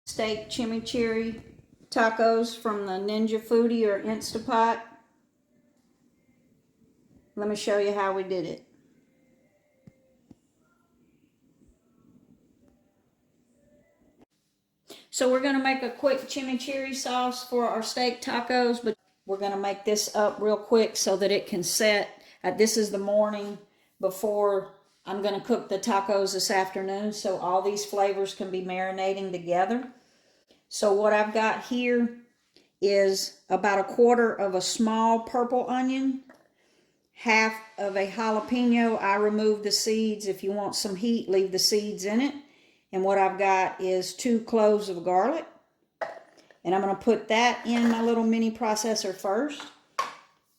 steak chimichurri tacos from the Ninja Foodi or Instapot. Let me show you how we did it. So we're going to make a quick chimichurri sauce for our steak tacos, but we're going to make this up real quick so that it can set. This is the morning before I'm going to cook the tacos this afternoon, so all these flavors can be marinating together. So what I've got here is about 1/4 of a small purple onion, half of a jalapeno. I removed the seeds. If you want some heat, leave the seeds in it. And what I've got is 2 cloves of garlic. And I'm going to put that in my little mini processor first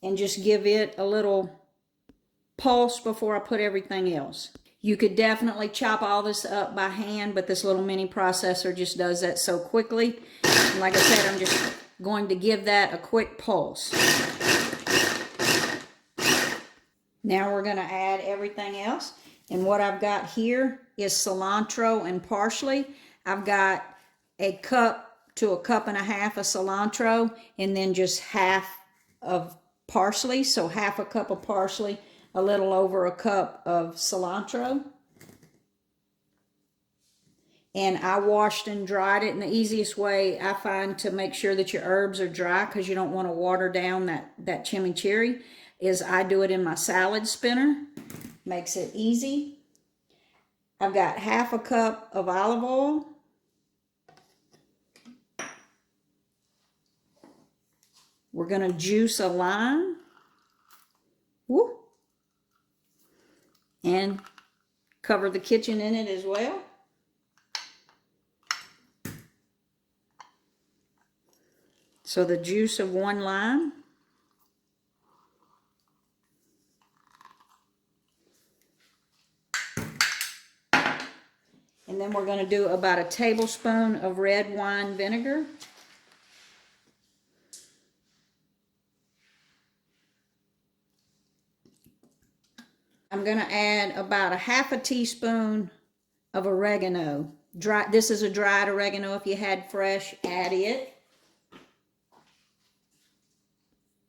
and just give it a little pulse before I put everything else. You could definitely chop all this up by hand, but this little mini processor just does that so quickly. And like I said, I'm just going to give that a quick pulse. Now we're going to add everything else. And what I've got here is cilantro and parsley. I've got 1 cup to 1.5 cups of cilantro, and then just half of parsley. So half a cup of parsley, a little over 1 cup of cilantro. And I washed and dried it. And the easiest way I find to make sure that your herbs are dry, because you don't want to water down that chimichurri, is I do it in my salad spinner. Makes it easy. I've got half a cup of olive oil. We're going to juice a lime. Woo. And cover the kitchen in it as well. So the juice of 1 lime. And then we're going to do about 1 tablespoon of red wine vinegar. I'm going to add about 1/2 teaspoon of oregano. This is a dried oregano. If you had fresh, add it.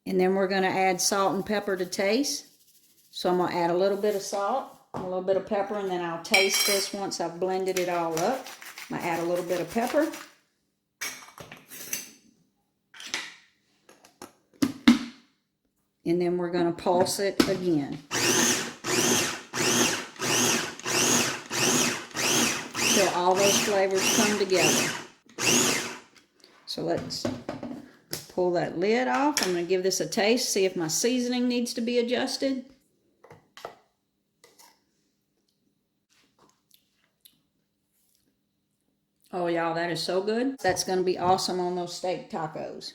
And then we're going to add salt and pepper to taste. So I'm going to add a little bit of salt, a little bit of pepper, and then I'll taste this once I've blended it all up. I'm going to add a little bit of pepper. And then we're going to pulse it again. Till all those flavors come together. So let's pull that lid off. I'm going to give this a taste, see if my seasoning needs to be adjusted. Oh, y'all, that is so good. That's going to be awesome on those steak tacos.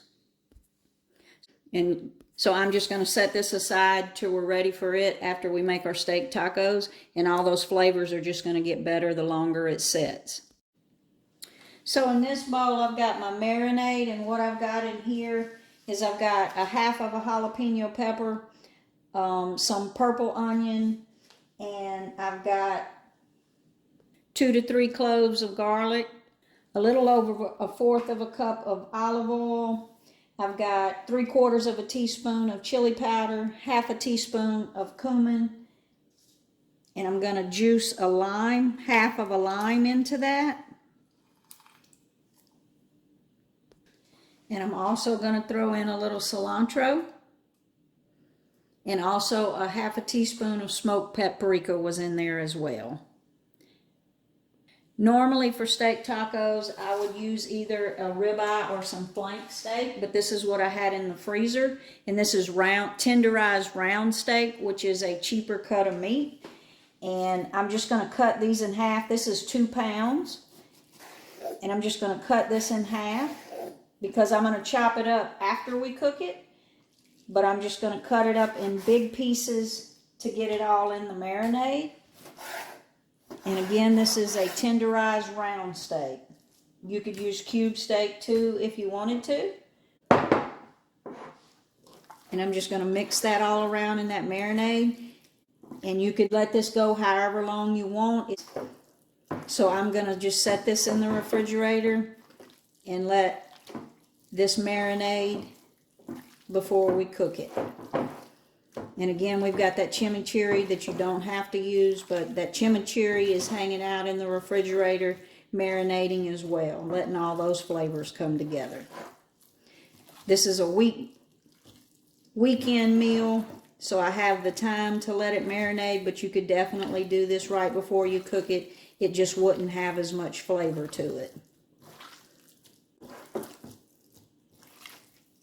And so I'm just going to set this aside till we're ready for it after we make our steak tacos. And all those flavors are just going to get better the longer it sets. So in this bowl, I've got my marinade. And what I've got in here is I've got 1/2 of a jalapeno pepper, some purple onion, and I've got 2 to 3 cloves of garlic, a little over 1/4 of a cup of olive oil. I've got 3/4 of a teaspoon of chili powder, 1/2 teaspoon of cumin, and I'm going to juice a lime, 1/2 of a lime into that. And I'm also going to throw in a little cilantro, and also 1/2 teaspoon of smoked paprika was in there as well. Normally for steak tacos, I would use either a ribeye or some flank steak, but this is what I had in the freezer. And this is tenderized round steak, which is a cheaper cut of meat. And I'm just going to cut these in half. This is 2 pounds. And I'm just going to cut this in half because I'm going to chop it up after we cook it. But I'm just going to cut it up in big pieces to get it all in the marinade. And again, this is a tenderized round steak. You could use cube steak too if you wanted to. And I'm just going to mix that all around in that marinade. And you could let this go however long you want. So I'm going to just set this in the refrigerator and let this marinade before we cook it. And again, we've got that chimichurri that you don't have to use, but that chimichurri is hanging out in the refrigerator, marinating as well, letting all those flavors come together. This is a weekend meal, so I have the time to let it marinate, but you could definitely do this right before you cook it. It just wouldn't have as much flavor to it.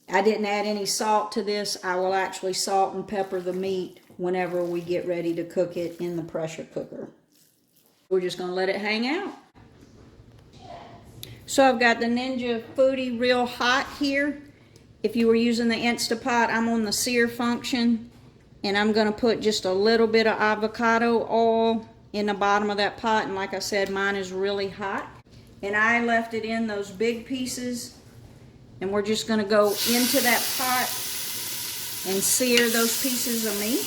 I didn't add any salt to this. I will actually salt and pepper the meat whenever we get ready to cook it in the pressure cooker. We're just going to let it hang out. So I've got the Ninja Foodi real hot here. If you were using the Instapot, I'm on the Sear function. And I'm going to put just a little bit of avocado oil in the bottom of that pot. And like I said, mine is really hot. And I left it in those big pieces. And we're just going to go into that pot and sear those pieces of meat.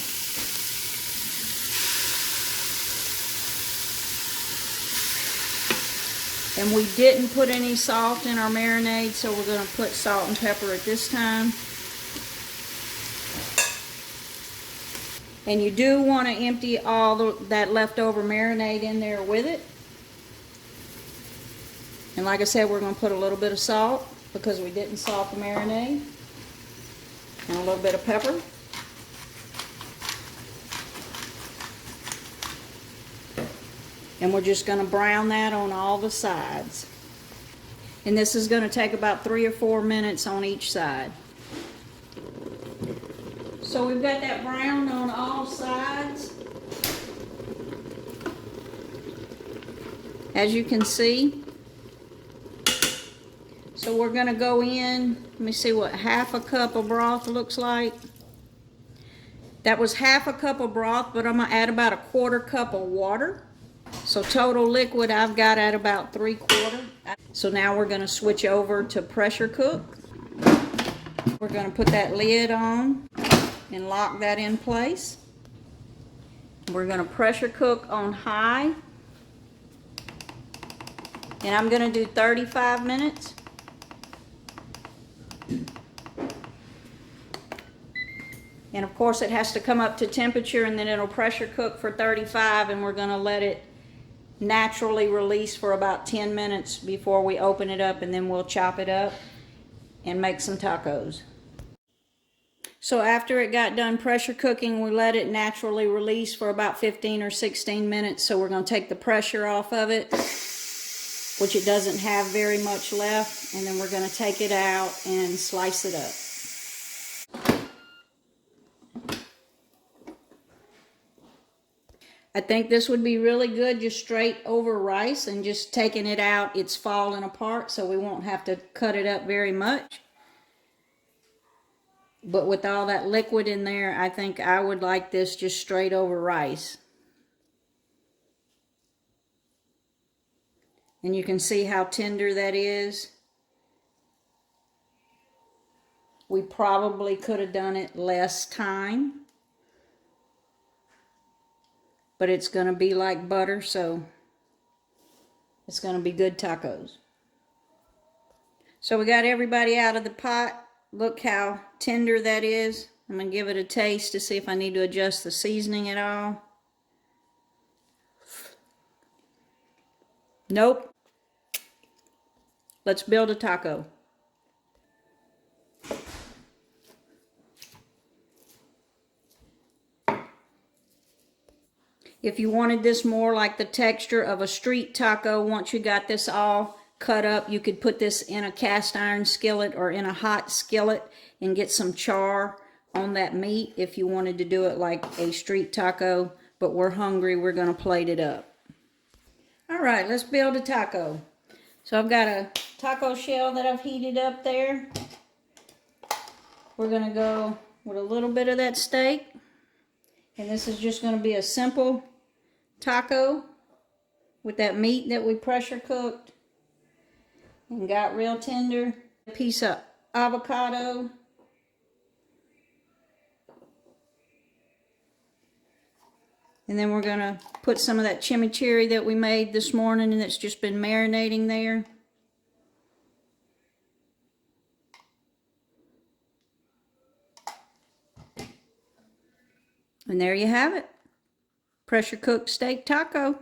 And we didn't put any salt in our marinade, so we're going to put salt and pepper at this time. And you do want to empty all that leftover marinade in there with it. And like I said, we're going to put a little bit of salt, because we didn't salt the marinade, and a little bit of pepper. And we're just going to brown that on all the sides. And this is going to take about 3 or 4 minutes on each side. So we've got that brown on all sides. As you can see. So we're going to go in, let me see what half a cup of broth looks like. That was half a cup of broth, but I'm going to add about a 1/4 cup of water. So total liquid I've got at about 3/4. So now we're going to switch over to pressure cook. We're going to put that lid on and lock that in place. We're going to pressure cook on high. And I'm going to do 35 minutes. And of course it has to come up to temperature, and then it'll pressure cook for 35, and we're going to let it naturally release for about 10 minutes before we open it up, and then we'll chop it up and make some tacos. So after it got done pressure cooking, we let it naturally release for about 15 or 16 minutes. So we're going to take the pressure off of it, which it doesn't have very much left, and then we're going to take it out and slice it up. I think this would be really good just straight over rice, and just taking it out, it's falling apart, so we won't have to cut it up very much. But with all that liquid in there, I think I would like this just straight over rice. And you can see how tender that is. We probably could have done it less time. But it's going to be like butter, so it's going to be good tacos. So we got everybody out of the pot. Look how tender that is. I'm going to give it a taste to see if I need to adjust the seasoning at all. Nope. Let's build a taco. If you wanted this more like the texture of a street taco, once you got this all cut up, you could put this in a cast iron skillet or in a hot skillet and get some char on that meat if you wanted to do it like a street taco. But we're hungry, we're going to plate it up. All right, let's build a taco. So I've got a taco shell that I've heated up there. We're going to go with a little bit of that steak. And this is just going to be a simple taco with that meat that we pressure cooked and got real tender. A piece of avocado. And then we're going to put some of that chimichurri that we made this morning and that's just been marinating there. And there you have it. Pressure cooked steak taco.